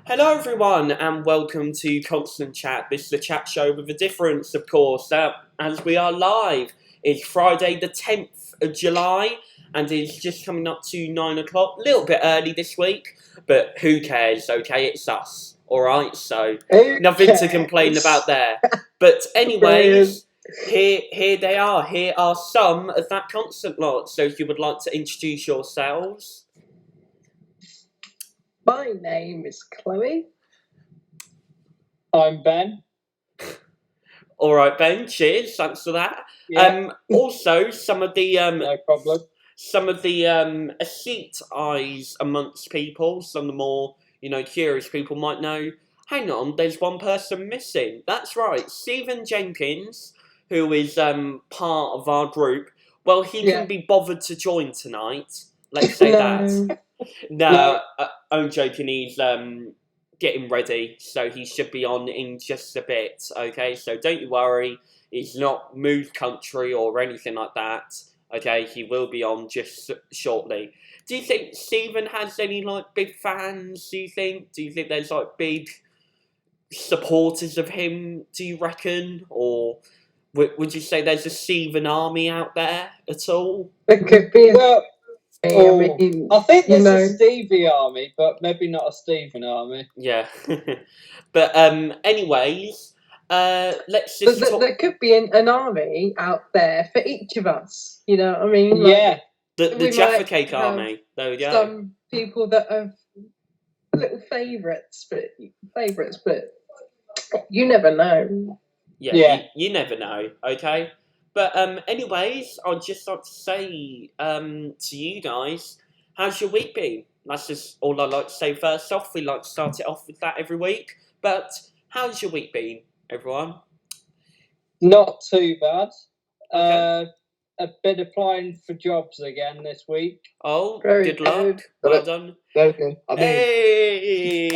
Hello, everyone, and welcome to Constant Chat. This is the chat show with a difference, of course, as we are live. It's Friday, the 10th of July, and it's just coming up to 9 o'clock. A little bit early this week, but who cares, okay? It's us, alright? So, nothing to complain about there. But, anyways, here they are. Here are some of that Constant lot. So, if you would like to introduce yourselves. My name is Chloe. I'm Ben. All right, Ben. Cheers. Thanks for that. Yeah, Also, some of the no problem. astute eyes amongst people, some of the more curious people might know. Hang on, there's one person missing. That's right, Stephen Jenkins, who is part of our group. Well, he Yeah. can be bothered to join tonight. Let's say that. No, I'm joking. He's getting ready, so he should be on in just a bit. Okay, so don't you worry. He's not moved country or anything like that. Okay, he will be on just shortly. Do you think Stephen has any big fans? Do you think there's big supporters of him? Do you reckon, or would you say there's a Stephen army out there at all? There could be Well, I think you there's know. a Stevie army, but maybe not a Stephen army. Yeah, but anyways, let's just talk. There could be an army out there for each of us. You know what I mean? Yeah, The we Jaffa might Cake have Army. There we go. Some people that are little favourites, but you never know. Yeah. You never know. Okay, but anyways, I'd just like to say to you guys, how's your week been? That's just all I'd like to say first off. We like to start it off with that every week. But how's your week been, everyone? not too bad. Okay. A bit applying for jobs again this week. Oh, Very good luck. good. Well done. Okay, Hey!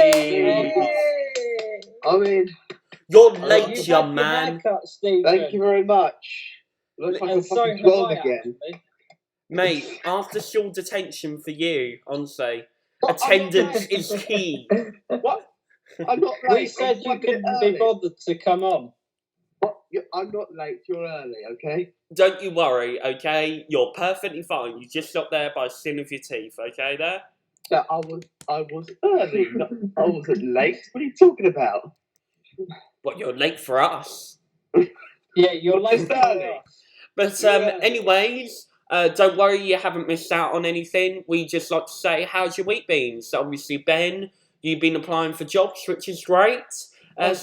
I'm in. You're You late, had young your man. haircut, Stephen. Thank you very much. Looks like I'm And so fucking have 12 I, again. actually. Mate, after school detention for you, honestly, What? attendance is key. What? I'm not late. We said I'm you fucking couldn't be early. bothered to come on. What? I'm not late. You're early, okay? Don't you worry, okay? You're perfectly fine. You just got there by skin of your teeth, okay? There. Yeah, I was early. I wasn't late. What are you talking about? What? You're late for us. Yeah, you're late. Just early. But Yeah. anyways, don't worry, you haven't missed out on anything. We just like to say, how's your week been? So obviously, Ben, you've been applying for jobs, which is great.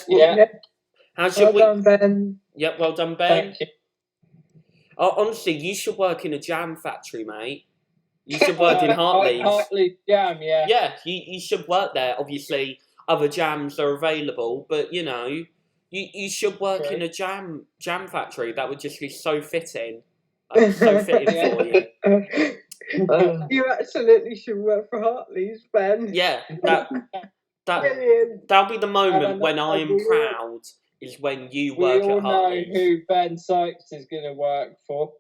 Yeah. How's your Well week? done, Ben. Yep, well done, Ben. Thank you. Honestly, you should work in a jam factory, mate. You should work in Hartley's. Hartley Jam, yeah. Yeah, you should work there. Obviously, other jams are available, but you should work in a jam factory. That would just be so fitting. So fitting for you. You absolutely should work for Hartley's, Ben. Yeah, Brilliant. that'll be the moment And when I am we- proud. Is when you We work all at know Hartley's. who Ben Sykes is going to work for.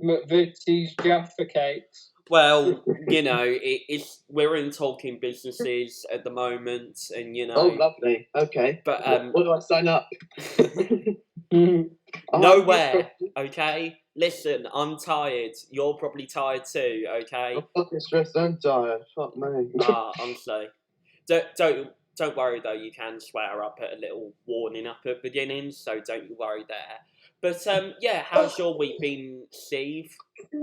McVitie's Jaffa Cakes. Well, we're in talking businesses at the moment, and Oh, lovely. Okay. But what do I sign up? nowhere. Okay, listen, I'm tired. You're probably tired too. Okay. I'm fucking stressed and tired. Fuck me. Honestly, don't worry though. You can swear up at a little warning up at beginning, so don't you worry there. But yeah, how's your week been, Steve?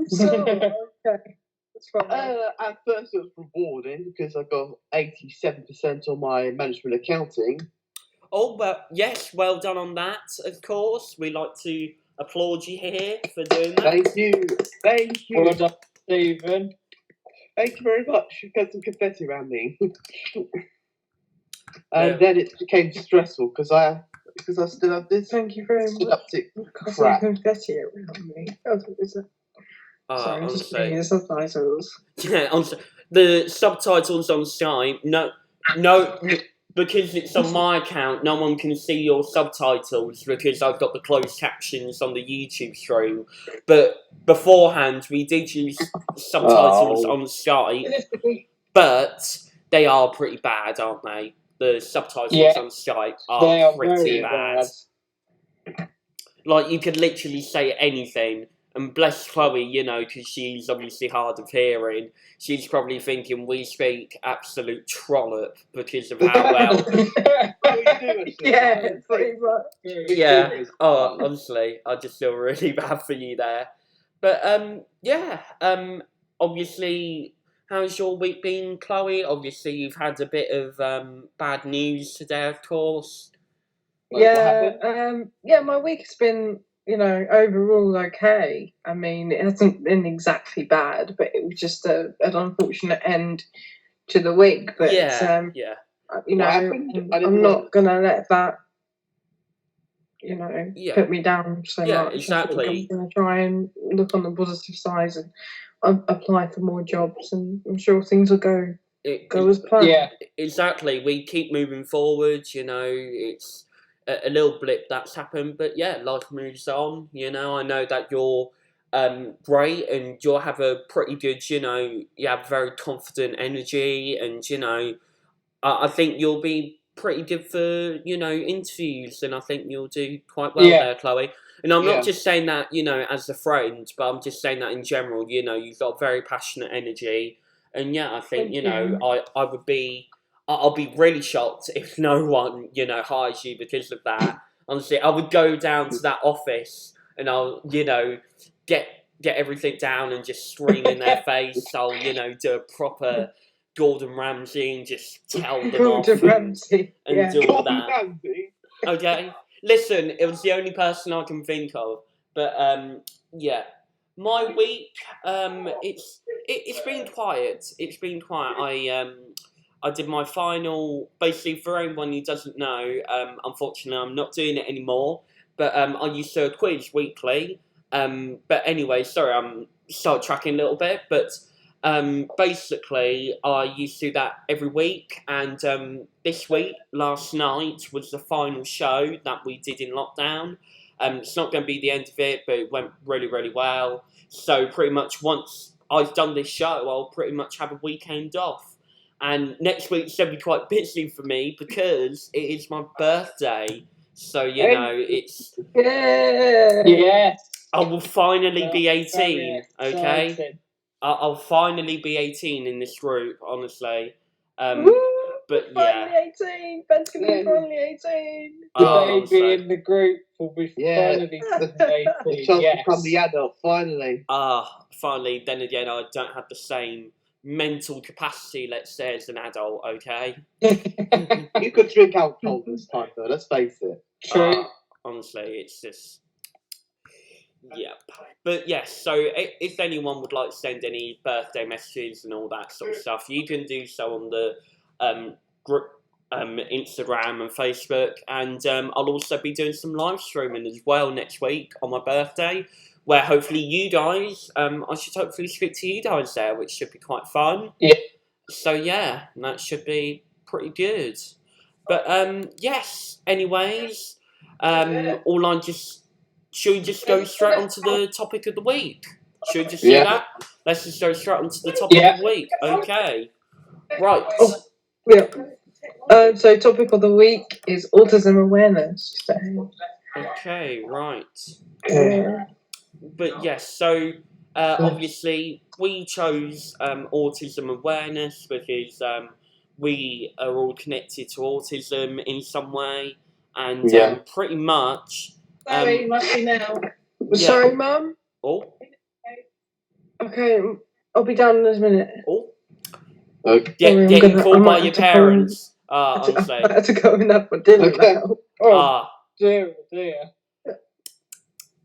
So, okay. That's fine. At first it was rewarding because I got 87% on my management accounting. Oh well, yes, well done on that. Of course, we like to applaud you here for doing that. Thank you. Thank you. Well done, Stephen. Thank you very much. Got some confetti around me. Yeah. And then it became stressful because I still have this Thank you very much. synoptic Because crap. I confetti around me. That's what is it? Sorry, I'm just Honestly. reading the subtitles. Yeah, honestly, the subtitles on Skype. No, because it's on my account. No one can see your subtitles because I've got the closed captions on the YouTube stream. But beforehand, we did use subtitles Oh. on Skype. But they are pretty bad, aren't they? The subtitles Yeah. on Skype They are are pretty very bad. bad. Like, you could literally say anything, and bless Chloe, you know, because she's obviously hard of hearing, she's probably thinking we speak absolute trollop because of how well. Yeah, pretty much. Yeah. Oh, honestly, I just feel really bad for you there. But yeah. Obviously, how's your week been, Chloe? Obviously, you've had a bit of bad news today, of course. What Yeah, happened? yeah, my week's been, overall okay. I mean, it hasn't been exactly bad, but it was just an unfortunate end to the week. But Yeah. you What know, happened? I didn't I'm know. not gonna let that, Yeah. put me down so Yeah, much. exactly. I think I'm gonna try and look on the positive side and apply for more jobs, and I'm sure things will go as planned. Yeah. Exactly. We keep moving forward. You know, it's a little blip that's happened, but yeah, life moves on. You know, I know that you're great, and you'll have a pretty good. You know, you have very confident energy, and you know, I think you'll be pretty good for interviews, and I think you'll do quite well Yeah. there, Chloe. And I'm Yeah. not just saying that as a friend, but I'm just saying that in general. You know, you've got very passionate energy, and yeah, I think Thank you. I'll be really shocked if no one hires you because of that. Honestly, I would go down to that office and I'll get everything down and just scream in their face. I'll do a proper Gordon Ramsay and just tell them off Gordon Ramsay, and yeah. do all Gordon that. Ramsay? Okay, listen, it was the only person I can think of, but yeah, my week, it's been quiet. It's been quiet. I did my final. Basically, for anyone who doesn't know, unfortunately, I'm not doing it anymore. But I used to quiz weekly. But anyway, sorry, I'm sidetracking a little bit. But basically, I used to do that every week. And this week, last night, was the final show that we did in lockdown. It's not going to be the end of it, but it went really, really well. So pretty much once I've done this show, I'll pretty much have a weekend off. And next week's going to be quite busy for me because it is my birthday. So, it's... Yeah. Yes. I will finally be Very 18, okay? exciting. I'll finally be 18 in this group, honestly. Woo! But Finally yeah. 18. Ben's gonna be finally 18. The Oh, baby honestly. in the group will be Yeah. finally The 18. chance to Yes. become the adult, finally. Finally. Then again, I don't have the same mental capacity, let's say, as an adult, okay? You could drink alcohol this time, though, let's face it. True. Honestly, it's just... Yep. But yes, so if anyone would like to send any birthday messages and all that sort of stuff, you can do so on the group, Instagram and Facebook. And I'll also be doing some live streaming as well next week on my birthday, where hopefully you guys, I should hopefully speak to you guys there, which should be quite fun. Yeah. So yeah, that should be pretty good. But yes, anyways, all I just... Should we just go straight onto the topic of the week? Should we just do Yeah. that? Let's just go straight onto the topic Yeah. of the week. Okay. Right. Yeah. So topic of the week is Autism Awareness Day. Okay, right. Yeah. But yes, so obviously we chose autism awareness because we are all connected to autism in some way, and Yeah. pretty much... Sorry, must be now. Yeah. Sorry, Mum. Oh, Okay, I'll be down in a minute. oh. Okay. Sorry, I'm Getting gonna- I called might by have your to go and- parents. I Honestly. had to go and have for dinner Okay. now. Oh, dear.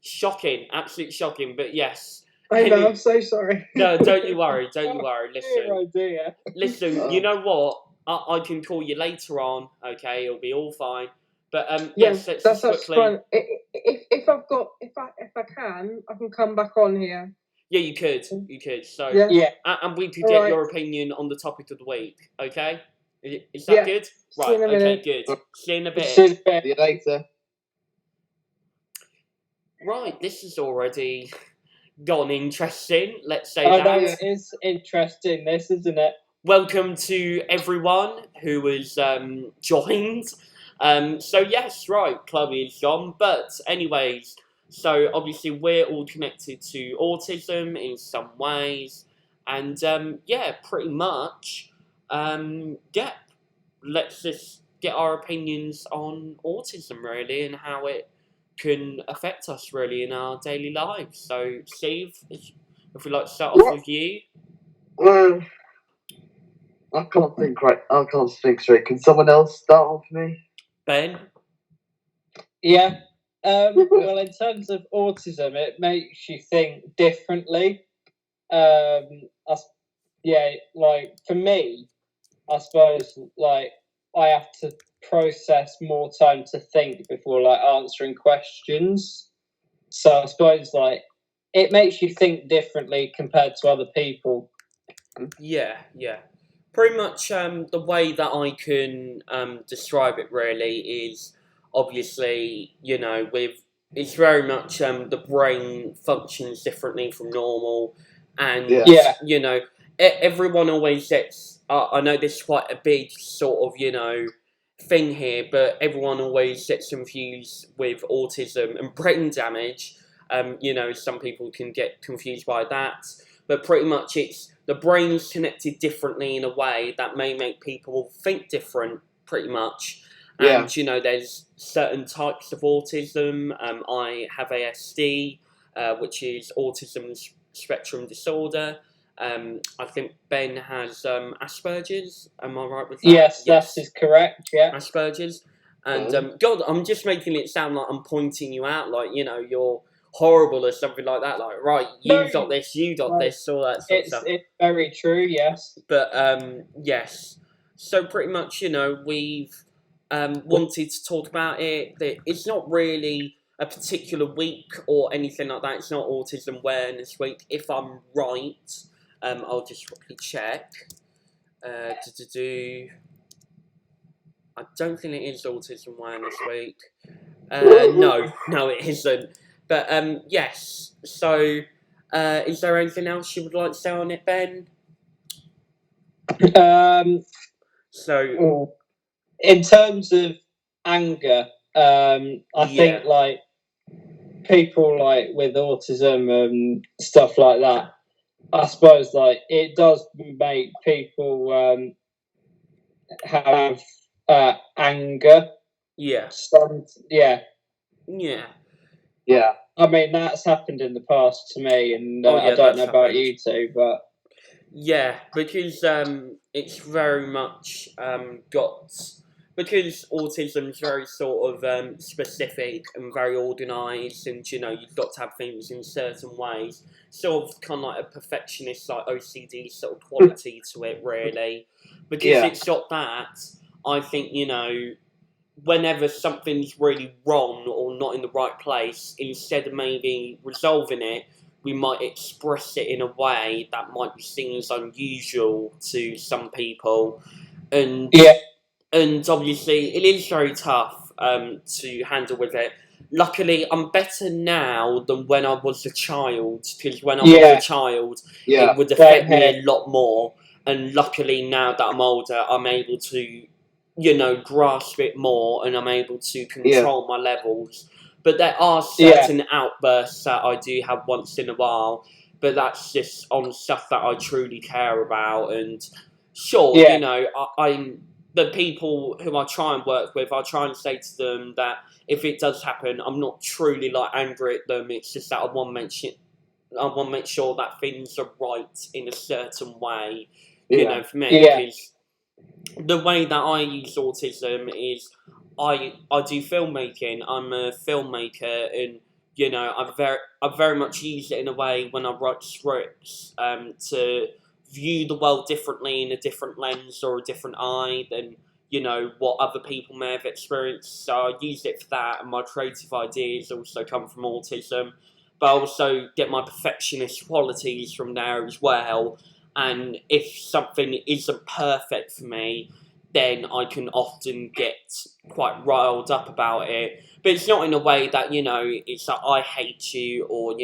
Shocking, absolute shocking. But yes, I know, I'm so sorry. no, don't you worry, don't you worry. Dear, Listen, oh dear. listen. You know what? I can call you later on. Okay, it'll be all fine. But yes, let's that's just quickly. fine. If I can, I can come back on here. Yeah, you could. So, Yeah. Yeah. and we could All get right. your opinion on the topic of the week. Okay, is that Yeah. good? See you Right. in a Okay. minute. Good. See you in a bit. Sit back. See you later. Right. This has already gone interesting. Let's say I that. know it is interesting, this, isn't it? welcome to everyone who has joined. So yes, right, Chloe is gone. But anyways, so obviously we're all connected to autism in some ways, and yeah, pretty much, yeah. Let's just get our opinions on autism really and how it can affect us really in our daily lives. So, Steve, if we'd like to start off What? with you. Well, I can't think right. I can't think straight. Can someone else start off for me? Ben? Yeah. Well, in terms of autism, it makes you think differently. Yeah, like for me, I suppose like I have to process more time to think before like answering questions. So I suppose like it makes you think differently compared to other people. Yeah, yeah. Pretty much the way that I can describe it really is obviously, with it's very much the brain functions differently from normal, and Yeah. Yeah. everyone always gets. I know this is quite a big sort of thing here, but everyone always gets confused with autism and brain damage. Some people can get confused by that, but pretty much it's the brain's connected differently in a way that may make people think different, pretty much. Yeah. And there's certain types of autism. I have ASD, which is autism spectrum disorder. I think Ben has Asperger's. Am I right with that? Yes, that is correct. Yeah. Asperger's. And God, I'm just making it sound like I'm pointing you out, like you're horrible or something like that. Like, right, you No, got this, you got no. this, all that sort of stuff. It's very true. Yes. But yes. So pretty much, we've wanted to talk about it. That it's not really a particular week or anything like that. It's not Autism Awareness Week. If I'm right, I'll just quickly check. I don't think it is Autism Awareness Week. No, it isn't. But yes. So, is there anything else you would like to say on it, Ben? So, In terms of anger, I think like people like with autism and stuff like that, I suppose like it does make people have anger. yeah, Yeah. Yeah. I mean that's happened in the past to me, and Oh, yeah, I don't that's know about happened. you two, but yeah, because it's very much because autism is very sort of specific and very organised, and you've got to have things in certain ways. Sort of kind of like a perfectionist, like OCD sort of quality to it, really. Because Yeah. it's got that, I think whenever something's really wrong or not in the right place, instead of maybe resolving it, we might express it in a way that might be seen as unusual to some people, and obviously it is very tough to handle with it. Luckily, I'm better now than when I was a child, because when I was a child, Yeah. it would affect me a lot more. And luckily, now that I'm older, I'm able to, grasp it more, and I'm able to control my levels. But there are certain outbursts that I do have once in a while, but that's just on stuff that I truly care about. And sure, I'm the people who I try and work with, I try and say to them that if it does happen, I'm not truly like angry at them. It's just that I want to make sure that things are right in a certain way. For me, because the way that I use autism is I do filmmaking. I'm a filmmaker, and I very much use it in a way when I write scripts to view the world differently in a different lens or a different eye than what other people may have experienced. So I use it for that, and my creative ideas also come from autism, but I also get my perfectionist qualities from there as well. And if something isn't perfect for me, then I can often get quite riled up about it. But it's not in a way that, it's like I hate you, or,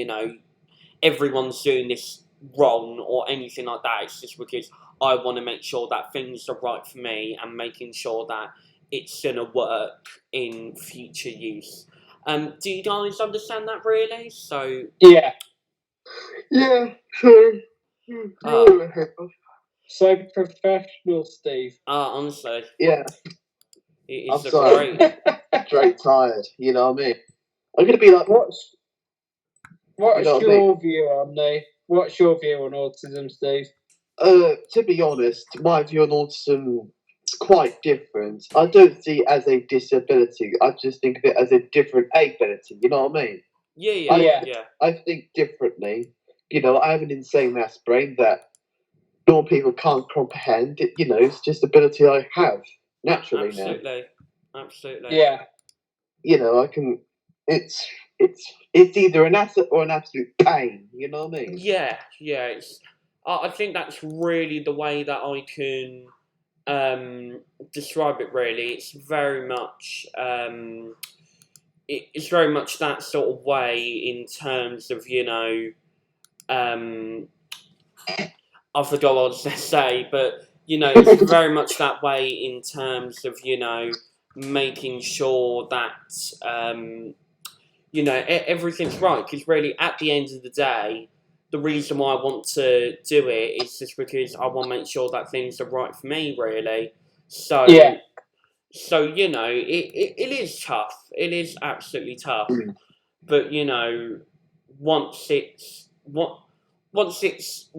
everyone's doing this wrong or anything like that. It's just because I want to make sure that things are right for me and making sure that it's going to work in future use. Do you guys understand that really? So Yeah. Yeah, so. So professional, Steve. honestly, Yeah, it I'm is a sorry. great. Straight tired, you know what I mean? I'm gonna be like, What's You know what I your view on what's your view on autism, Steve? to be honest, my view on autism is quite different. I don't see it as a disability. I just think of it as a different ability. You know what I mean? Yeah. I think differently. You know, I have an insane mass brain that normal people can't comprehend. You know, it's just ability I have naturally now. Absolutely. Yeah. You know, I can. It's either an asset or an absolute pain. You know what I mean? Yeah. I think that's really the way that I can describe it. Really, it's very much it's very much that sort of way in terms of I forgot what I was going to say, but it's very much that way in terms of making sure that everything's right. Because really, at the end of the day, the reason why I want to do it is just because I want to make sure that things are right for me. Really, so Yeah. so it is tough. It is absolutely tough. But once it's once it's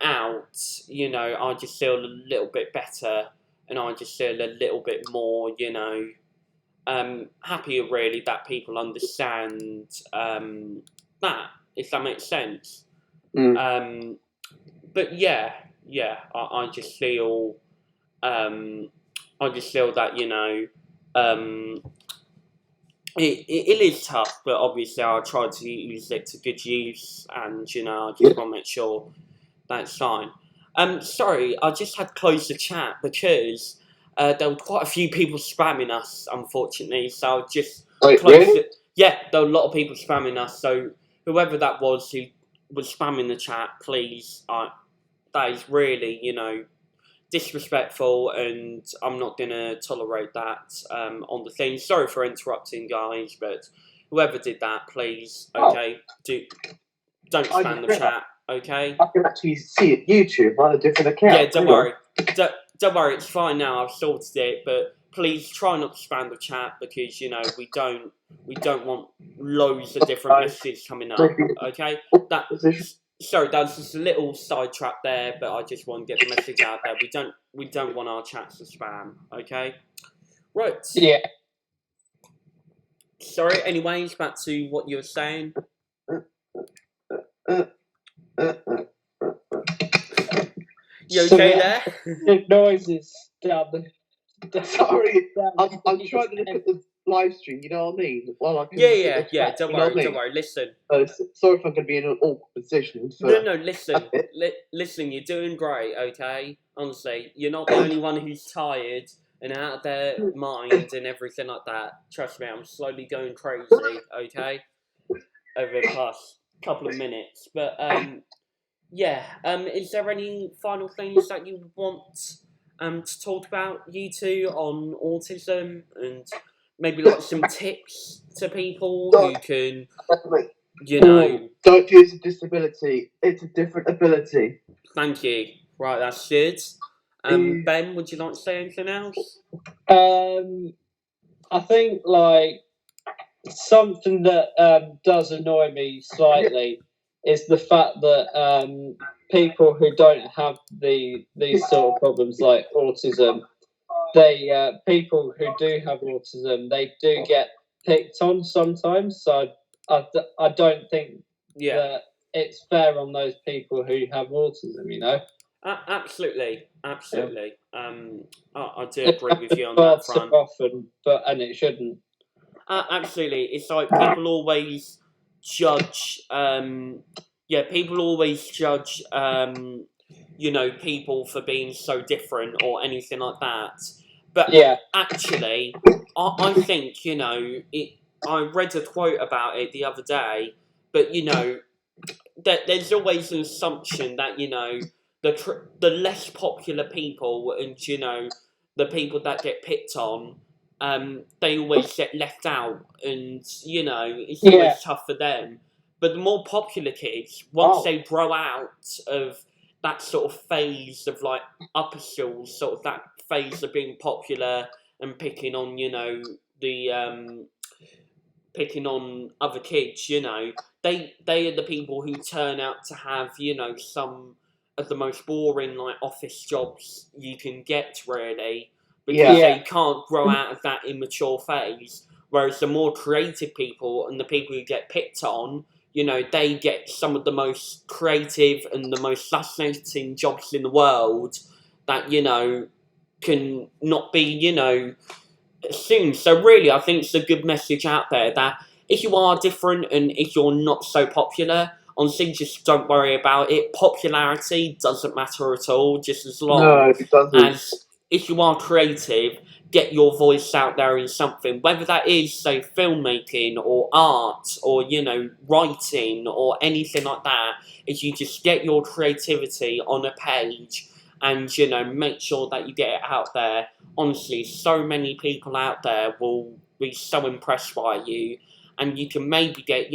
out, I just feel a little bit better, and I just feel a little bit more happier really that people understand that, if that makes sense. But yeah, I just feel that it is tough, but obviously I try to use it to good use, and I just want to make sure that's fine. Sorry, I just had to close the chat because there were quite a few people spamming us, unfortunately. So I just Wait, closed really? it. Yeah, there were a lot of people spamming us. So whoever that was who was spamming the chat, please, that is really disrespectful, and I'm not gonna tolerate that on the thing. Sorry for interrupting, guys, but whoever did that, please, okay, don't spam the chat, okay? I can actually see it YouTube on a different account. Yeah, don't worry. Don't worry, it's fine now. I've sorted it, but please try not to spam the chat because we don't want loads of different messages coming up. Okay, sorry, that's just a little sidetrack there, but I just want to get the message out there. We don't want our chats to spam. Okay, right. Yeah. Sorry. Anyways, back to what you were saying. You okay there? The noises down the. Sorry, I'm trying to look at the live stream. You know what I mean? Well, I can yeah. Don't worry. Listen. Sorry if I'm going to be in an awkward position. No. Listen. Listen. You're doing great. Okay. Honestly, you're not the only one who's tired and out of their mind and everything like that. Trust me, I'm slowly going crazy. Okay. Over the past couple of minutes, but yeah. Is there any final things that you want to talk about, you two, on autism, and maybe like some tips to people who can, Don't use a disability. It's a different ability. Thank you. Right, that's good. Ben, would you like to say anything else? I think like something that does annoy me slightly is the fact that people who don't have these sort of problems like autism, people who do have autism, they do get picked on sometimes. So I don't think that it's fair on those people who have autism. Absolutely. I do agree with you on that front. Often, and it shouldn't. Absolutely, it's like people always judge. People always judge. People for being so different or anything like that. But actually, I think I read a quote about it the other day. But there's always an assumption that the less popular people and the people that get picked on, they always get left out, and it's Yeah. always tough for them. But the more popular kids, once they grow out of that sort of phase of like upper school, sort of that phase of being popular and picking on picking on other kids, they are the people who turn out to have some of the most boring like office jobs you can get, really, because Yeah. they can't grow out of that immature phase. Whereas the more creative people and the people who get picked on, they get some of the most creative and the most fascinating jobs in the world that can not be assumed. So really, I think it's a good message out there that if you are different and if you're not so popular, honestly, just don't worry about it. Popularity doesn't matter at all, just as long No, it doesn't. as if you are creative, get your voice out there in something, whether that is, say, filmmaking or art or, writing or anything like that. If you just get your creativity on a page and, make sure that you get it out there, honestly, so many people out there will be so impressed by you, and you can maybe get,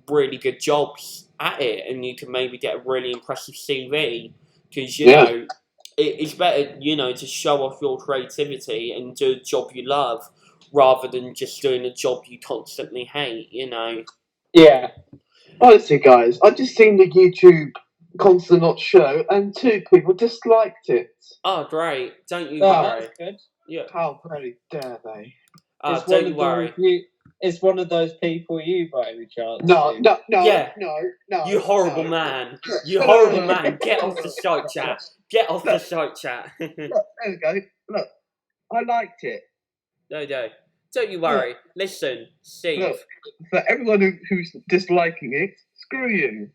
really good jobs at it, and you can maybe get a really impressive CV, because, it's better, to show off your creativity and do a job you love rather than just doing a job you constantly hate, Yeah. Honestly, guys, I just seen the YouTube Consonant show, and 2 people disliked it. Oh, great. Don't you Oh, worry. that's good. Yeah. How very dare they? Oh, It's one don't you of worry. It's one of those people you, by any chance. No. Yeah. No. You horrible no. man. You No, horrible no, man. Get no, off the no. site chat. Get off the site chat. Look, there we go. Look, I liked it. No. Don't you worry. Listen, Steve. Look, for everyone who's disliking it, screw you.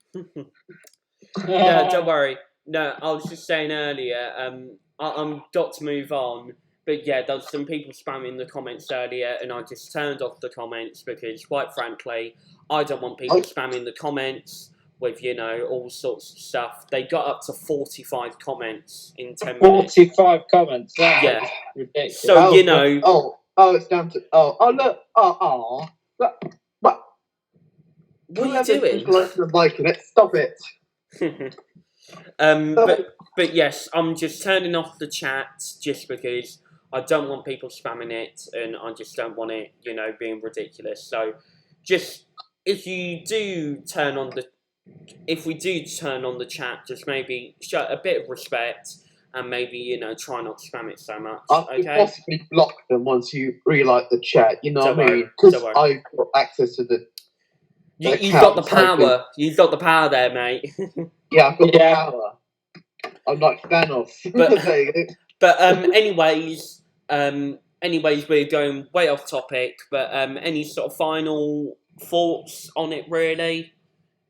No, don't worry. No, I was just saying earlier, I'm got to move on. But yeah, there was some people spamming the comments earlier, and I just turned off the comments because, quite frankly, I don't want people spamming the comments with, all sorts of stuff. They got up to 45 comments in 10 minutes. 45 comments. That Yeah. is ridiculous. So, it's down to. Look. What are you doing? Liking it, stop it. But yes, I'm just turning off the chat just because I don't want people spamming it, and I just don't want it, being ridiculous. So, just if we do turn on the chat, just maybe show a bit of respect and maybe try not to spam it so much. I could possibly block them once you relight the chat. You know Don't what I worry, mean? Because don't worry. I've got access to the. You've got the power. You've got the power there, mate. Yeah, I've got the power. I'm like Thanos. But- There you go. But anyways, we're going way off topic. But any sort of final thoughts on it, really?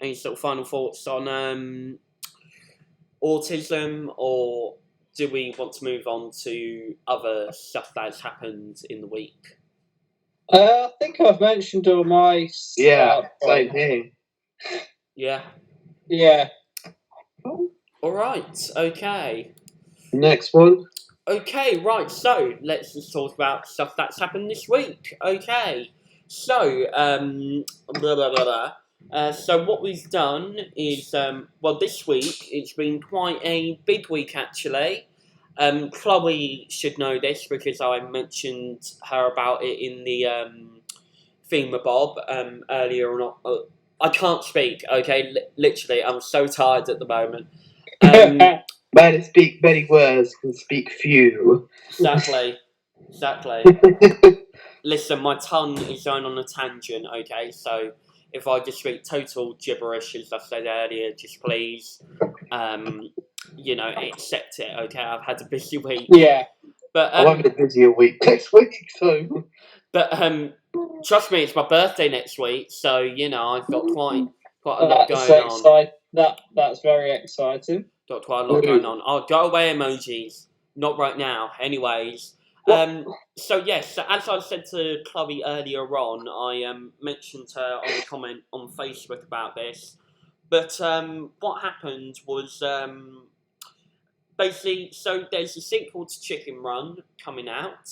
Any sort of final thoughts on autism, or do we want to move on to other stuff that's happened in the week? I think I've mentioned all my stuff. Yeah, same here. Yeah. Yeah. All right. Okay. Next one. Okay, right, so let's just talk about stuff that's happened this week. Okay, so, so what we've done is, this week, it's been quite a big week, actually. Chloe should know this because I mentioned her about it in the thingamabob earlier on. I can't speak, okay? Literally, I'm so tired at the moment. Man who speak many words can speak few. Exactly. Listen, my tongue is going on a tangent, okay? So if I just speak total gibberish, as I said earlier, just please, accept it, okay? I've had a busy week. Yeah. But I'm having a busier week next week, so. But trust me, it's my birthday next week, so I've got quite a lot going on. That's very exciting. Got quite a lot going on. Oh, go away emojis. Not right now. Anyways. So yes, as I said to Chloe earlier on, I mentioned her on a comment on Facebook about this. But what happened was basically, so there's a sequel to Chicken Run coming out.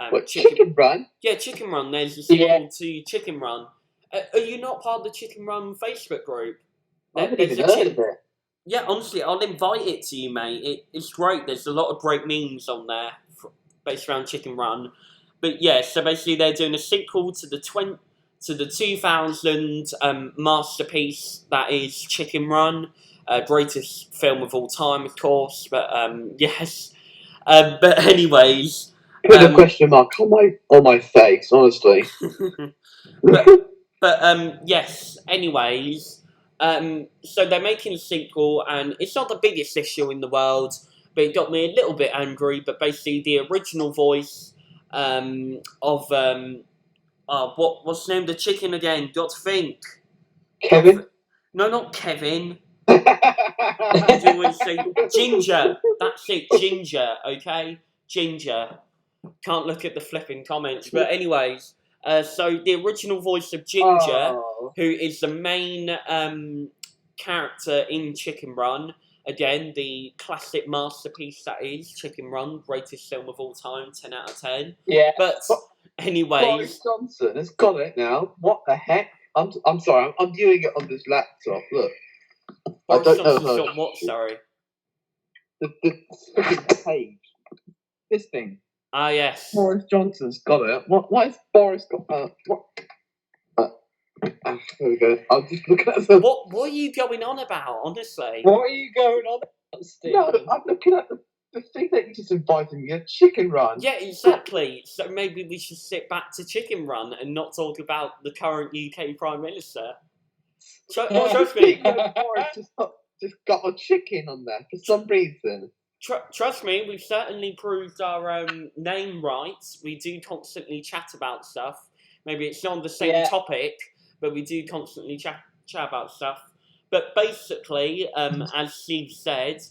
What, Chicken Run? Yeah, Chicken Run. There's a sequel Yeah. to Chicken Run. Are you not part of the Chicken Run Facebook group? I haven't There's even a heard of it. Yeah, honestly, I'll invite it to you, mate. It's great. There's a lot of great memes on there based around Chicken Run. But yeah, so basically they're doing a sequel to the 2000 masterpiece that is Chicken Run, greatest film of all time, of course. But yes, but anyways, Put a question mark on my face, honestly. but yes. Anyways. So they're making a sequel, and it's not the biggest issue in the world, but it got me a little bit angry. But basically, the original voice of what's the name of the chicken again? Got to think. Kevin? No, not Kevin. I do always say Ginger. That's it, Ginger. Okay, Ginger. Can't look at the flipping comments, but anyways. So the original voice of Ginger, who is the main character in Chicken Run, again the classic masterpiece that is Chicken Run, greatest film of all time, 10 out of 10. Yeah. But anyways, Boris Johnson has got it now. What the heck? I'm sorry. I'm viewing it on this laptop. Look, Boris I don't know. Johnson's got what? Sorry. The freaking page. This thing. Ah, yes. Boris Johnson's got it. What has Boris got? What? There we go. I'm just looking at the. What are you going on about, honestly? What are you going on about, Steve? No, I'm looking at the thing that you just invited me. A Chicken Run. Yeah, exactly. So maybe we should sit back to Chicken Run and not talk about the current UK Prime Minister. Trust me. Boris just got a chicken on there for some reason. Trust me, we've certainly proved our name right. We do constantly chat about stuff. Maybe it's not on the same topic, but we do constantly chat about stuff. But basically, as Steve said,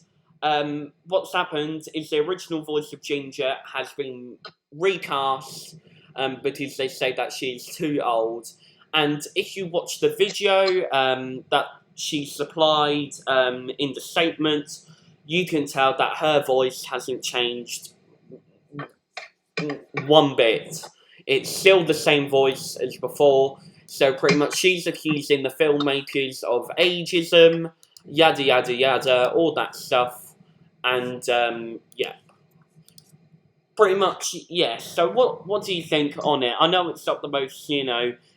what's happened is the original voice of Ginger has been recast because they say that she's too old. And if you watch the video that she supplied in the statement, you can tell that her voice hasn't changed one bit. It's still the same voice as before. So pretty much she's accusing the filmmakers of ageism, yada yada yada, all that stuff. And yeah. Pretty much, yes. So what do you think on it? I know it's not the most,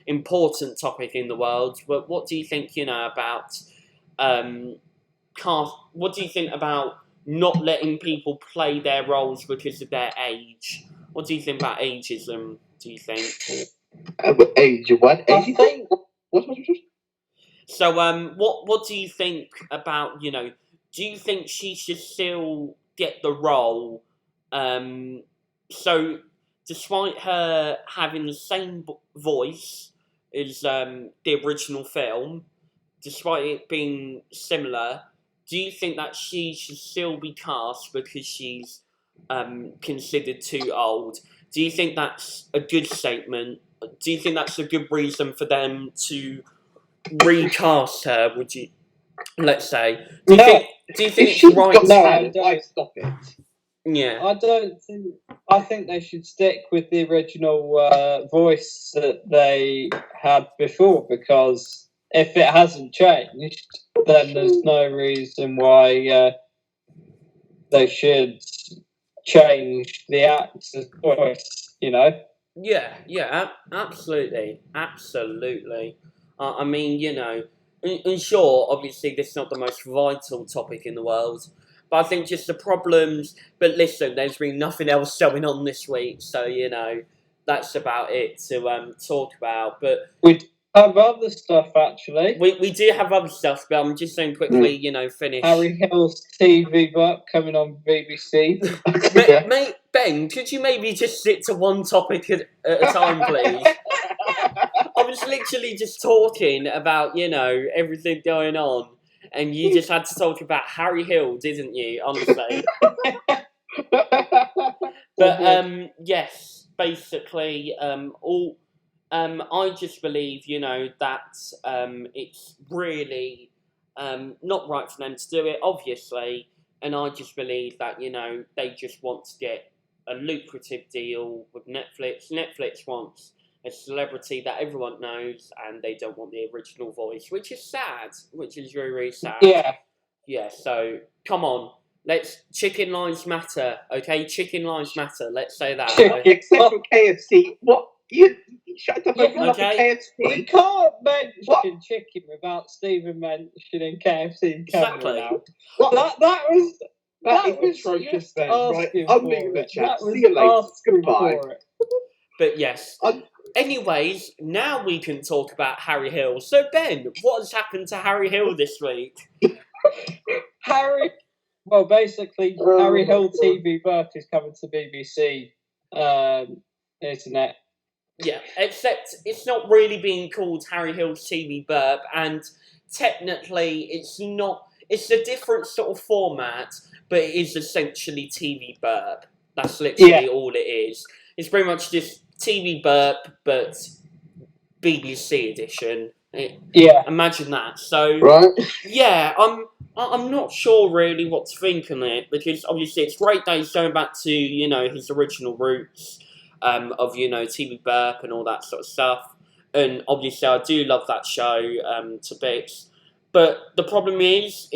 important topic in the world, but what do you think, about what do you think about not letting people play their roles because of their age? What do you think about ageism, do you think? Age of what? I think... What? So, what do you think about, do you think she should still get the role? So, despite her having the same voice as the original film, despite it being similar, do you think that she should still be cast because she's considered too old? Do you think that's a good statement? Do you think that's a good reason for them to recast her? Would you, let's say, do you think it's right? Why stop it? Yeah, I think they should stick with the original voice that they had before, because if it hasn't changed, then there's no reason why they should change the actor's voice, Yeah, absolutely. I mean, and sure, obviously this is not the most vital topic in the world, but I think just the problems. But listen, there's been nothing else going on this week, so that's about it to talk about. But we have other stuff, actually. We do have other stuff, but I'm just saying quickly, finish. Harry Hill's TV book coming on BBC. Mate, Ben, could you maybe just stick to one topic at a time, please? I was literally just talking about, everything going on, and you just had to talk about Harry Hill, didn't you? Honestly. But yes, basically, I just believe, that it's really Not right for them to do it, obviously. And I just believe that, they just want to get a lucrative deal with Netflix. Netflix wants a celebrity that everyone knows, and they don't want the original voice, which is sad, which is very, very sad. Yeah, so, come on. Chicken lives matter, okay? Chicken lives matter, let's say that. Except for KFC. What? You shut up and love Okay. KFC. We can't mention chicken without Stephen mentioning KFC. Exactly. Now. What? That was atrocious then, right? asking I'm for leaving the it. chat. That was See you later. asking Goodbye. for it. But yes. Anyways, now we can talk about Harry Hill. So, Ben, what has happened to Harry Hill this week? Basically, Harry Hill TV Burp is coming to BBC internet. Yeah, except it's not really being called Harry Hill TV Burp, and technically it's not. It's a different sort of format, but it is essentially TV Burp. That's literally all it is. It's pretty much just TV Burp, but BBC edition. Imagine that. So, right? Yeah, I'm not sure really what to think on it, because obviously it's great that he's going back to, his original roots of, TV Burp and all that sort of stuff. And obviously I do love that show to bits. But the problem is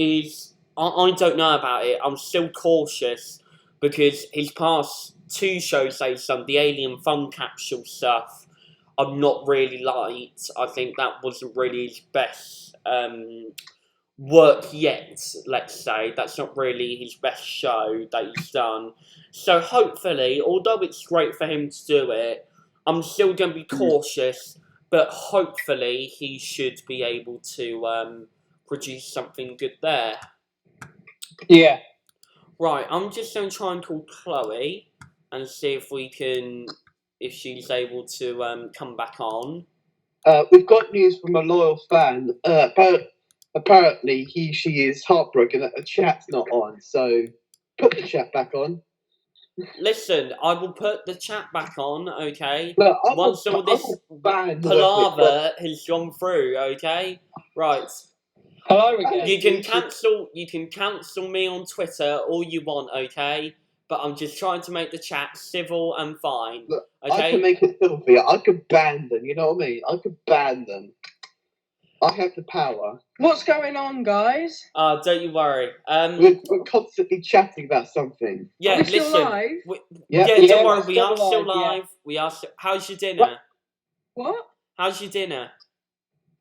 I don't know about it. I'm still cautious because his past 2 shows that he's done, the Alien Fun Capsule stuff, I've not really liked. I think that wasn't really his best work yet, let's say. That's not really his best show that he's done. So hopefully, although it's great for him to do it, I'm still going to be cautious, but hopefully he should be able to produce something good there. Yeah. Right, I'm just going to try and call Chloe and see if she's able to come back on. We've got news from a loyal fan. Apparently, she is heartbroken that the chat's not on. So, put the chat back on. Listen, I will put the chat back on, okay? Look, Once all this palaver has gone through, okay? Right. Hello again. You can cancel me on Twitter all you want, okay? But I'm just trying to make the chat civil and fine. Look, okay? I can make it civil for you. I could ban them. You know what I mean? I could ban them. I have the power. What's going on, guys? Don't you worry. We're constantly chatting about something. Yeah, Are we still listen. live? Don't worry. We are still still live, live. How's your dinner? What? How's your dinner?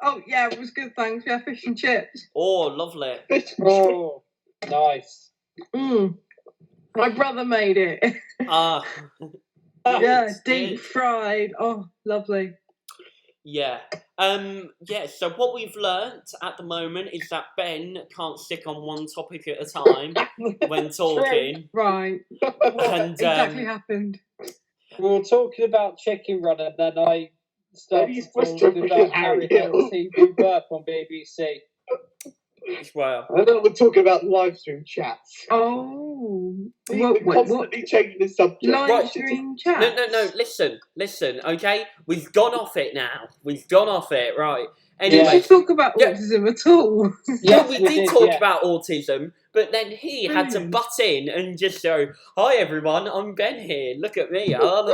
Oh, yeah, it was good, thanks. We had fish and chips. Oh, lovely. Oh, nice. My brother made it. Ah. Yeah, deep fried. Oh, lovely. Yeah. So what we've learnt at the moment is that Ben can't stick on one topic at a time when talking. Right. And Exactly happened. We were talking about Chicken Run, and then I started talking about Harry Hill TV Burp on BBC. Well, I know we're talking about live stream chats. Oh. We're constantly changing the subject. Live stream chat. No. Listen. Okay, we've gone off it now. Right. Did Anyway, you talk about autism at all? Yeah, we did talk about autism, but then he had to butt in and just go, "Hi everyone, I'm Ben here. Look at me." Oh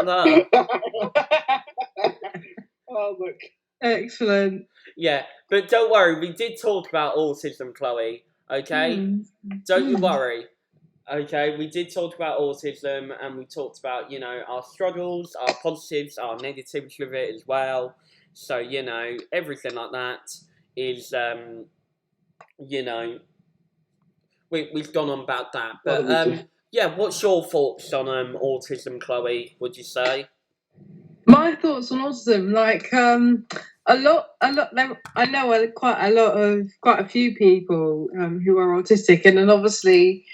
look. Excellent. Yeah, but don't worry, we did talk about autism, Chloe. Okay, don't you worry. Okay, we did talk about autism, and we talked about our struggles, our positives, our negatives with it as well. So everything like that is we've gone on about that. But what's your thoughts on autism, Chloe? Would you say? My thoughts on autism, like a lot. I know quite a few people who are autistic, and then obviously,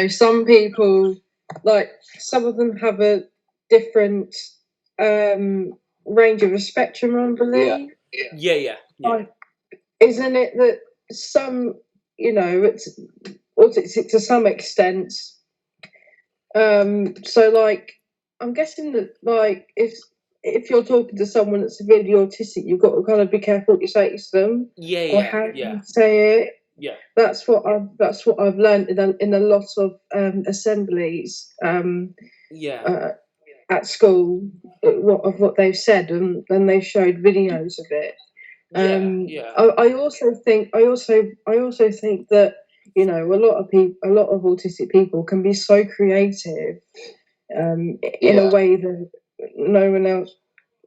some people, like some of them have a different range of a spectrum, I believe. Yeah. Isn't it that some, it's autistic to some extent? So, like, I'm guessing that, like, if you're talking to someone that's severely autistic, you've got to kind of be careful what you say to them. Yeah. You say it. Yeah. That's what I've learned in a lot of assemblies Yeah. at school. What they've said, and then they showed videos of it. Yeah. I also think that a lot of autistic people can be so creative in a way that no one else,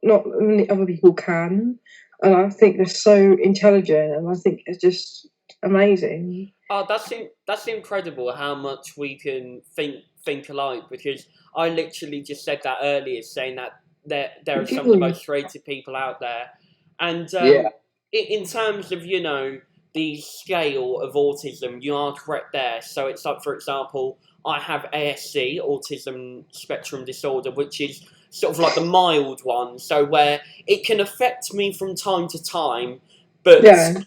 not many other people can, and I think they're so intelligent, and I think it's just amazing. Oh, that's incredible how much we can think alike, because I literally just said that earlier, saying that there are some of the most creative people out there, and Yeah. in terms of the scale of autism, you are correct there. So it's like, for example, I have ASC, autism spectrum disorder, which is sort of like the mild one, so where it can affect me from time to time, but Yeah.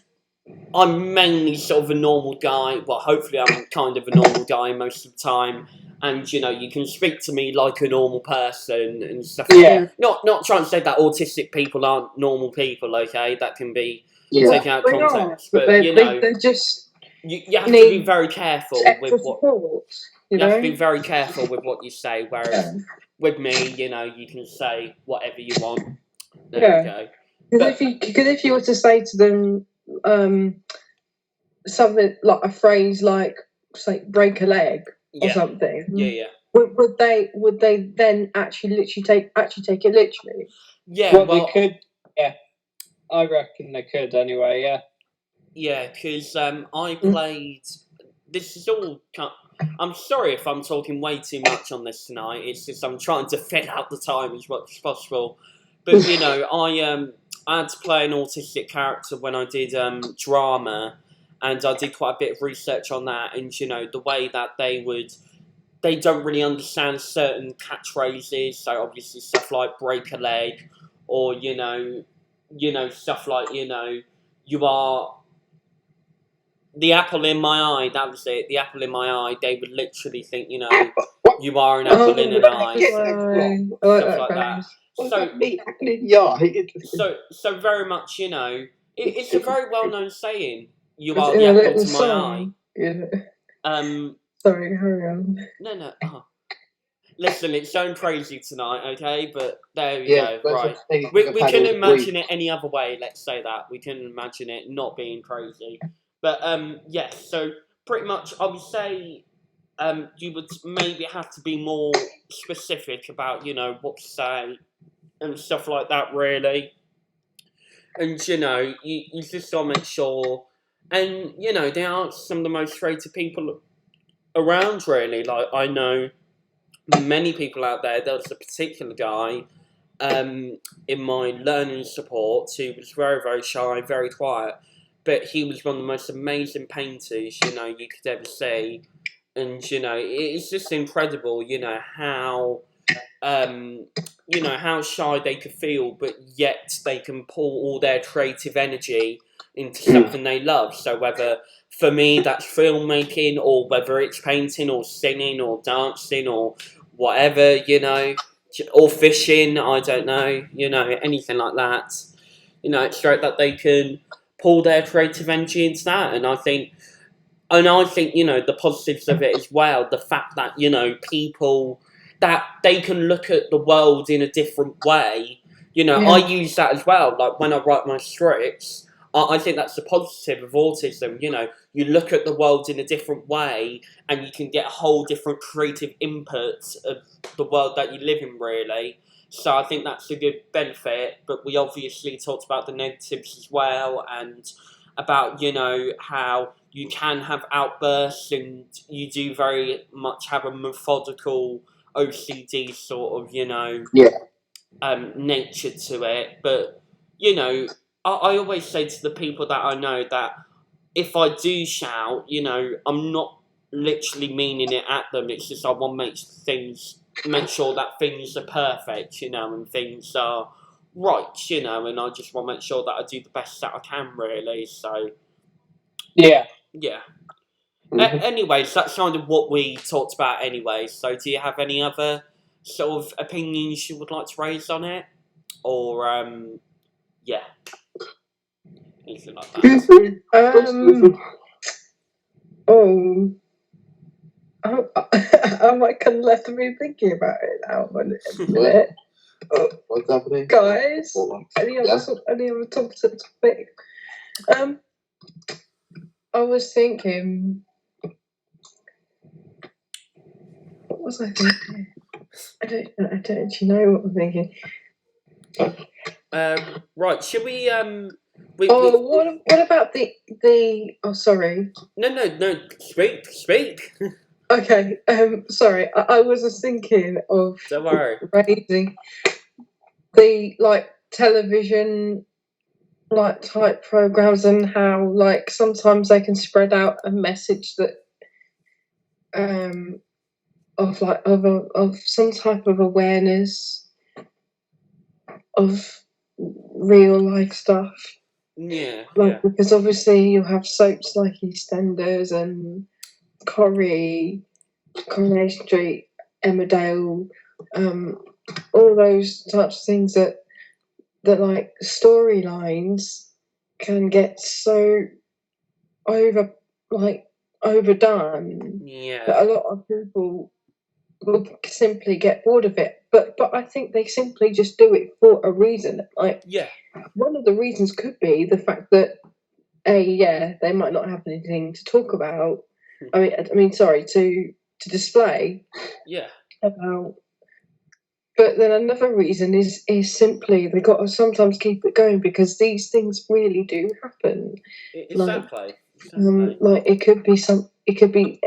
I'm mainly sort of a normal guy. Well, hopefully I'm kind of a normal guy most of the time. And, you can speak to me like a normal person and stuff. Yeah. Not trying to say that autistic people aren't normal people, okay? That can be Yeah. taken out of They are, context. but But, they're just you have to be very careful extra with what... support. You have to be very careful with what you say, whereas Yeah. with me, you can say whatever you want. There Yeah. you go. Because if you were to say to them something like a phrase like, say, break a leg or something, Yeah. would they then actually take it literally? Yeah, Well, they could. Yeah, I reckon they could anyway. Yeah. Yeah, because I played. This is all. I'm sorry if I'm talking way too much on this tonight. It's just I'm trying to fill out the time as much as possible. But I had to play an autistic character when I did drama, and I did quite a bit of research on that. And the way that they don't really understand certain catchphrases. So obviously stuff like break a leg, or stuff like you are the apple in my eye. That was it. The apple in my eye. They would literally think you are an apple in an eye. Stuff like that. What does that mean? Apple in the eye? So very much, it's a very well-known saying. You It's are in the a apple little to my song. eye. Sorry, hurry on. No. Oh. Listen, it's going crazy tonight, okay? But there we go. Right. We couldn't imagine it any other way, let's say that. We couldn't imagine it not being crazy. But, yes, so pretty much I would say you would maybe have to be more specific about, what to say and stuff like that, really. And, you just got to make sure. And, they are some of the most creative people around, really. Like, I know many people out there. There was a particular guy in my learning support who was very, very shy, very quiet, but he was one of the most amazing painters you could ever see. And it's just incredible how how shy they could feel, but yet they can pull all their creative energy into something they love. So whether for me that's filmmaking, or whether it's painting or singing or dancing or whatever, or fishing, I don't know, anything like that. It's great that they can pull their creative energy into that. And I think, the positives of it as well, the fact that, people, that they can look at the world in a different way. I use that as well. Like when I write my scripts, I think that's the positive of autism. You look at the world in a different way, and you can get a whole different creative input of the world that you live in, really. So I think that's a good benefit. But we obviously talked about the negatives as well, and about, how you can have outbursts, and you do very much have a methodical OCD sort of, nature to it. But, I always say to the people that I know that if I do shout, I'm not literally meaning it at them. It's just I want to make sure that things are perfect, and things are right, and I just want to make sure that I do the best that I can, really. So, yeah. Anyways, that's kind of what we talked about anyway. So, do you have any other sort of opinions you would like to raise on it? Or, anything like that? Oh, I might kind of left me thinking about it now. One minute, What's happening? guys. What? Any Yeah. other topic? I was thinking. What was I thinking? I don't actually know what I'm thinking. Right, should we What about the? Oh, sorry. No, speak. Okay. Sorry. I was just thinking of Don't worry. raising the television type programs and how sometimes they can spread out a message that of some type of awareness of real life stuff. Yeah. Because obviously you have soaps like EastEnders and Coronation Street, Emmerdale, all those types of things that storylines can get so overdone that a lot of people will simply get bored of it. But I think they simply just do it for a reason. One of the reasons could be the fact that they might not have anything to talk about. To display. Yeah. About. But then another reason is simply they've got to sometimes keep it going because these things really do happen. Exactly. It could be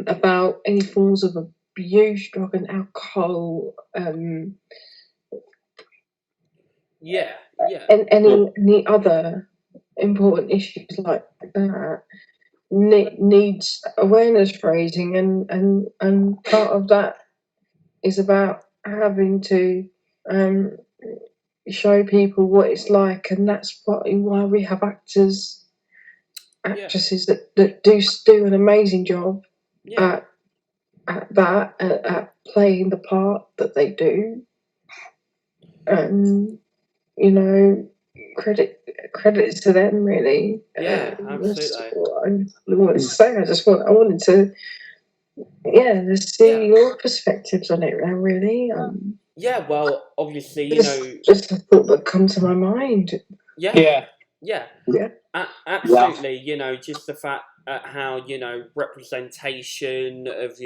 about any forms of abuse, drug and alcohol. And any other important issues like that needs awareness raising, and part of that is about having to show people what it's like, and that's why we have actresses that do an amazing job at playing the part that they do. Credits to them, really. Yeah, absolutely. That's what I wanted to say. I wanted to see your perspectives on it, really. Well, obviously, just a thought that comes to my mind. Yeah. Absolutely. Just the fact how representation of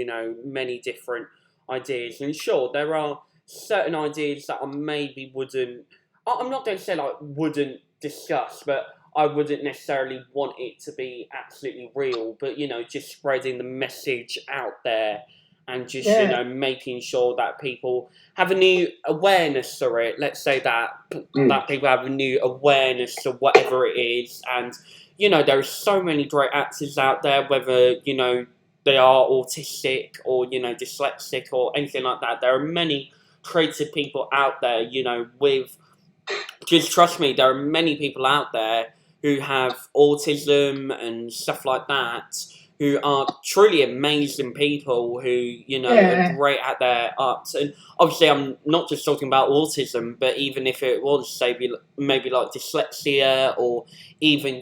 many different ideas, and sure, there are certain ideas that I maybe wouldn't. I'm not going to say wouldn't discuss, but I wouldn't necessarily want it to be absolutely real. But just spreading the message out there. And just making sure that people have a new awareness for it. Let's say that people have a new awareness of whatever it is. And there are so many great actors out there, whether they are autistic or dyslexic or anything like that. There are many creative people out there. Just trust me, there are many people out there who have autism and stuff like that, who are truly amazing people who, are great at their arts. And obviously I'm not just talking about autism, but even if it was, say, maybe like dyslexia, or even,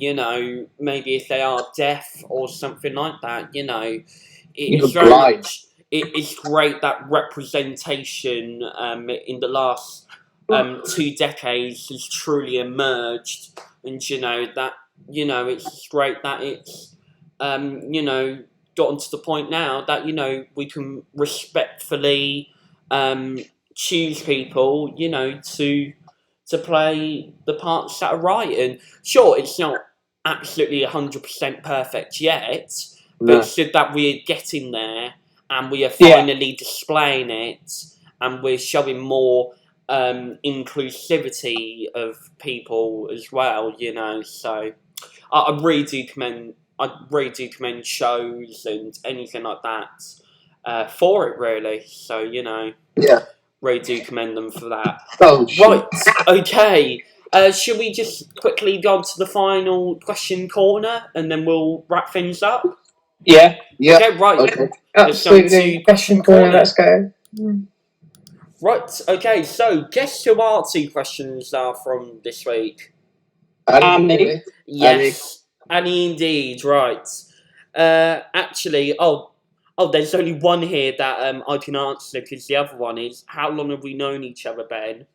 maybe if they are deaf or something like that, it's very much, it's great that representation in the last 2 decades has truly emerged. And, that, it's great that it's, gotten to the point now that we can respectfully choose people to play the parts that are right. And sure, it's not absolutely 100% perfect yet, but it's good that we're getting there and we are finally displaying it, and we're showing more inclusivity of people as well. So I really do commend shows and anything like that for it, really. So, really do commend them for that. Right, okay. Should we just quickly go on to the final question corner and then we'll wrap things up? Yeah. Okay, right. Okay. Absolutely. Question corner, let's go. Right, okay, so guess who our 2 questions are from this week? Annie. Yes. Annie indeed, right. Actually, there's only one here that I can answer because the other one is how long have we known each other, Ben?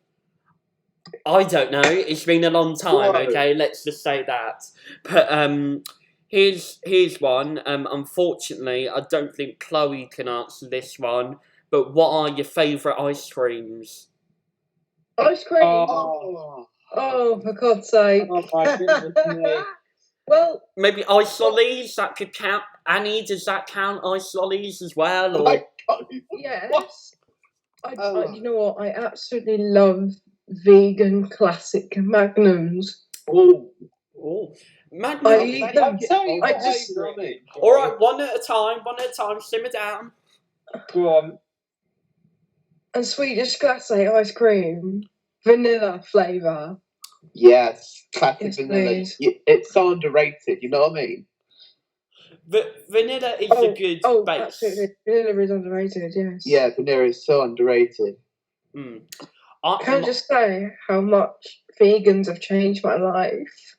I don't know. It's been a long time. Whoa. Okay, let's just say that. But here's one. Unfortunately, I don't think Chloe can answer this one. But what are your favourite ice creams? Ice cream. Oh, Oh, for God's sake. oh my goodness me. Well, Maybe ice lollies. That could count. Annie, does that count? Ice lollies as well, or? I can't even- yes. Oh. You know what? I absolutely love vegan classic magnums. Oh. Oh, I Magnum. eat them. I'll tell you I what just- I agree. All right, one at a time. Simmer down. Go on. And Swedish classic ice cream, vanilla flavour. Yes, classic Yes, vanilla. please. It's so underrated. You know what I mean? Vanilla is a good base. Absolutely. Vanilla is underrated, yes. Yeah, vanilla is so underrated. Mm. Can I just say how much vegans have changed my life?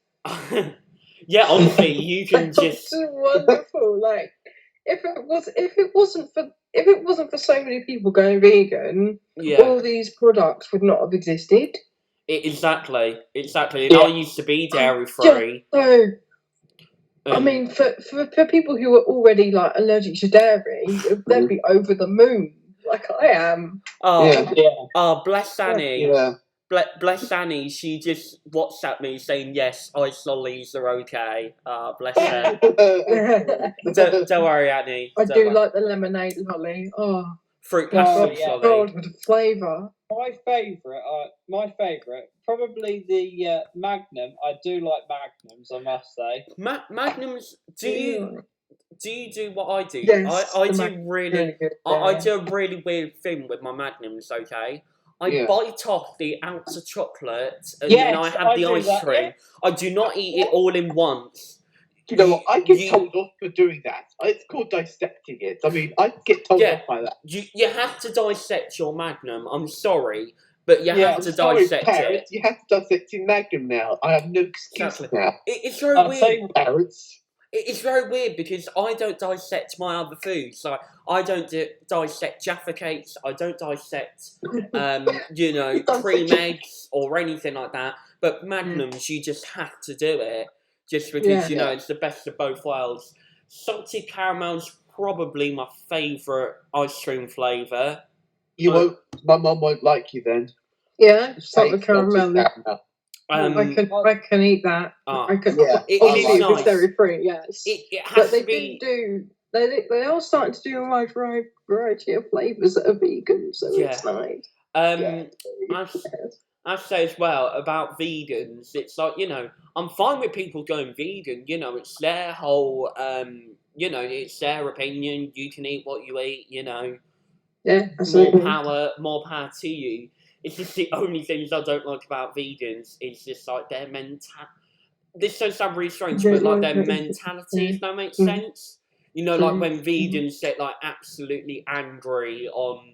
Yeah, honestly, you can They're just. so wonderful. Like, if it wasn't for so many people going vegan, Yeah, all these products would not have existed. exactly. And Yeah. I used to be dairy free. So, I mean, for people who are already like allergic to dairy, they'd be over the moon, like I am. oh, Yeah. Bless Annie. Yeah. Bless Annie. She just WhatsApped me saying yes, ice lollies are okay. Bless her. Don't worry, Annie. I Don't do worry. like the lemonade lolly. Oh, Fruit Oh, pastel yeah. lolly. God, with the flavour. My favourite, probably the Magnum. I do like Magnums, I must say. Magnums. Do you do what I do? Yes, I the do Magnum's really. really good. I yeah. do a really weird thing with my Magnums. Okay, I Yeah. bite off the outer chocolate and then I Yes, have I the do ice that, cream. yeah. I do not eat it all in once. You know what? I get You- told off for doing that. It's called dissecting it. I mean, I get told Yeah. off by that. You have to dissect your Magnum. I'm sorry, but you Yeah, have I'm to sorry, dissect parents. it. You have to dissect your Magnum now. I have no excuse Exactly. now. It's very I'll weird. tell you Parents. It's very weird because I don't dissect my other foods. Like I don't dissect Jaffa cakes. I don't dissect, cream eggs or anything like that. But Magnums, you just have to do it, just because Yeah. it's the best of both worlds. Salted caramel's probably my favourite ice cream flavour. You won't. My mum won't like you then. Yeah, salted Take caramel. caramel. I can eat that. Ah. I can. Yeah. It Obviously, is if it's nice. dairy free, yes. It has But they to be. do. They are starting to do a wide variety of flavours that are vegan, so it's nice. I say as well about vegans. It's like I'm fine with people going vegan. It's their whole. It's their opinion. You can eat what you eat. Yeah, More absolutely. power to you. It's just the only things I don't like about vegans is just like their This does sound really strange, but like their mentality, if that makes sense. Like when vegans get like absolutely angry on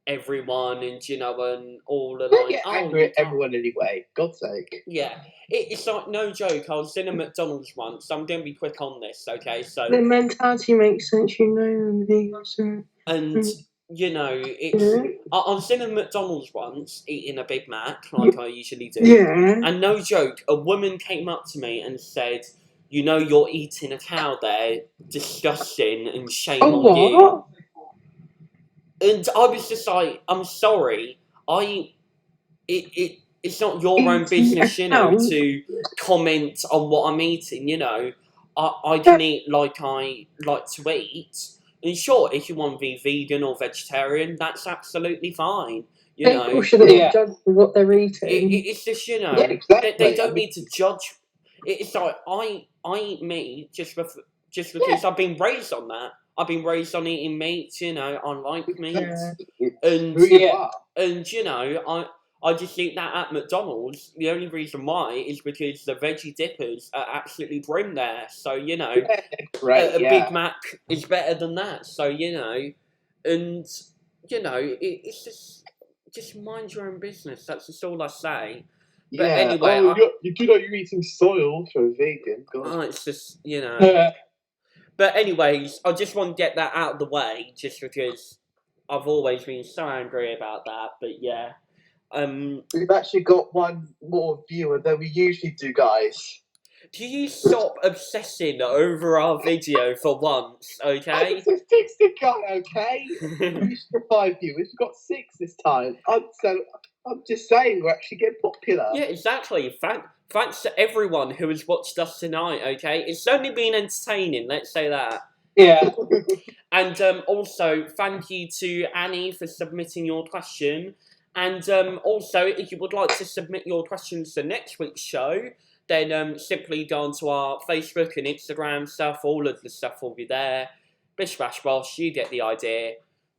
everyone and and all the Don't like. get angry at everyone anyway. God's sake. Yeah, it's like no joke. I was in a McDonald's once. I'm gonna be quick on this, okay? So The mentality makes sense, and vegans. and it's. I was in a McDonald's once eating a Big Mac like I usually do. Yeah. And no joke, a woman came up to me and said, you're eating a cow there, disgusting and shame Oh, on you. what? And I was just like, I'm sorry, it's not your own business, to comment on what I'm eating, I can eat like I like to eat. And sure, if you want to be vegan or vegetarian, that's absolutely fine. People shouldn't Yeah. judge for what they're eating. It's just Yeah, exactly. they don't need to judge. It's like I eat meat just because I've been raised on that. I've been raised on eating meat. I like meat, Yeah. and Who you Yeah. are. and I just eat that at McDonald's. The only reason why is because the veggie dippers are absolutely grim there. So Yeah, great. a Yeah. Big Mac is better than that. So and it's just mind your own business. That's just all I say. But Yeah. anyway, you do know you're eating soil for a vegan. God. It's just But anyways, I just want to get that out of the way, just because I've always been so angry about that. But yeah, We've actually got one more viewer than we usually do, guys. do you stop obsessing over our video for once, okay? It's a 60 guy, okay? We used to 5 viewers. We've got 6 this time. I'm just saying, we're actually getting popular. Yeah, exactly. Thanks to everyone who has watched us tonight, okay? It's only been entertaining, let's say that. Yeah. And also, thank you to Annie for submitting your question. And also, if you would like to submit your questions to next week's show, then simply go onto our Facebook and Instagram stuff. All of the stuff will be there. Bish bash bosh, you get the idea.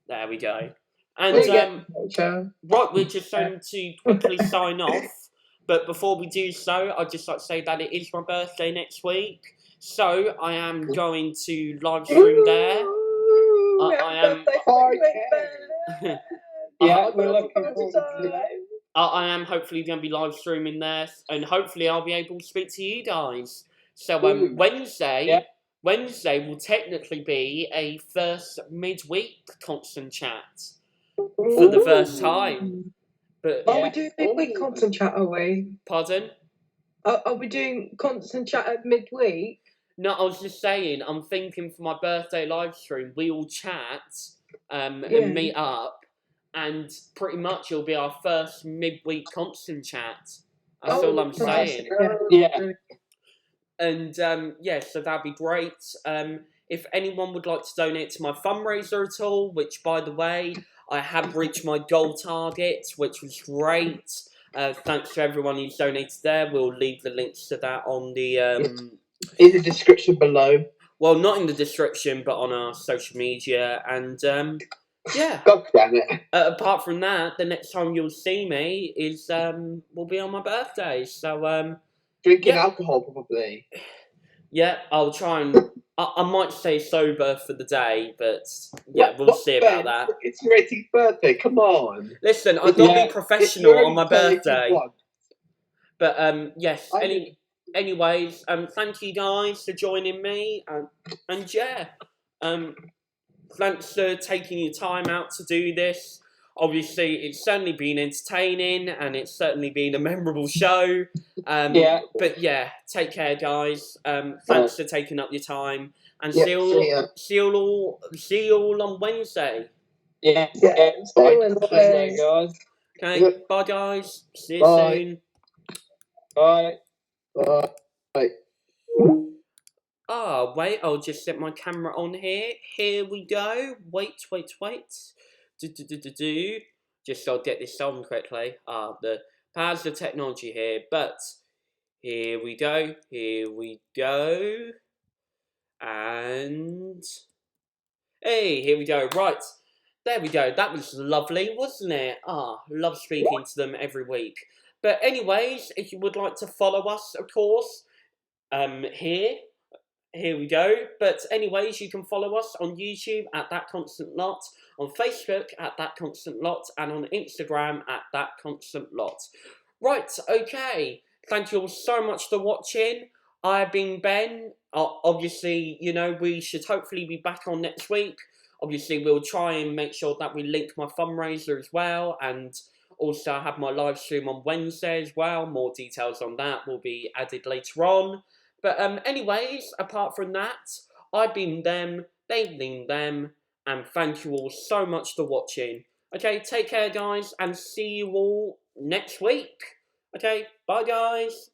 There we go. And right, we're just going to quickly sign off. But before we do so, I'd just like to say that it is my birthday next week. So I am going to live stream there. I am. Yeah, we're looking forward to it. I am hopefully going to be live streaming there, and hopefully I'll be able to speak to you guys. So Wednesday will technically be a first midweek constant chat for the first time. But Are we doing midweek constant chat, are we? Pardon? Are we doing constant chat at midweek? No, I was just saying, I'm thinking for my birthday live stream, we all chat and meet up, and pretty much it'll be our first midweek constant chat. That's all I'm saying. Yeah. And so that'd be great. If anyone would like to donate to my fundraiser at all, which by the way, I have reached my goal target, which was great. Thanks to everyone who's donated there. We'll leave the links to that on the in the description below. Well, not in the description, but on our social media. And yeah. God damn it. Apart from that, the next time you'll see me is will be on my birthday. So drinking alcohol probably. Yeah, I'll try and I might stay sober for the day, but yeah, we'll see about that. It's your 18th birthday. Come on. Listen, I've got to be professional on my birthday. But yes. Anyways, thank you guys for joining me, and yeah, thanks for taking your time out to do this. Obviously, it's certainly been entertaining, and it's certainly been a memorable show. But yeah, take care, guys. Thanks for taking up your time, and see you all on Wednesday. Yeah. Wednesday, guys. Okay, bye, guys. See you soon. Bye. Bye. Ah, wait, I'll just set my camera on here. Here we go. Wait. Just so I'll get this on quickly. The powers of technology here. But here we go. And hey, here we go. Right. There we go. That was lovely, wasn't it? Love speaking to them every week. But anyways, if you would like to follow us, of course, here we go. But anyways, you can follow us on YouTube at That Constant Lot, on Facebook at That Constant Lot, and on Instagram at That Constant Lot. Right, okay. Thank you all so much for watching. I've been Ben. Obviously, we should hopefully be back on next week. Obviously, we'll try and make sure that we link my fundraiser as well, and also have my live stream on Wednesday as well. More details on that will be added later on. But anyways, apart from that, I've been them, they've been them, and thank you all so much for watching. Okay, take care, guys, and see you all next week. Okay, bye, guys.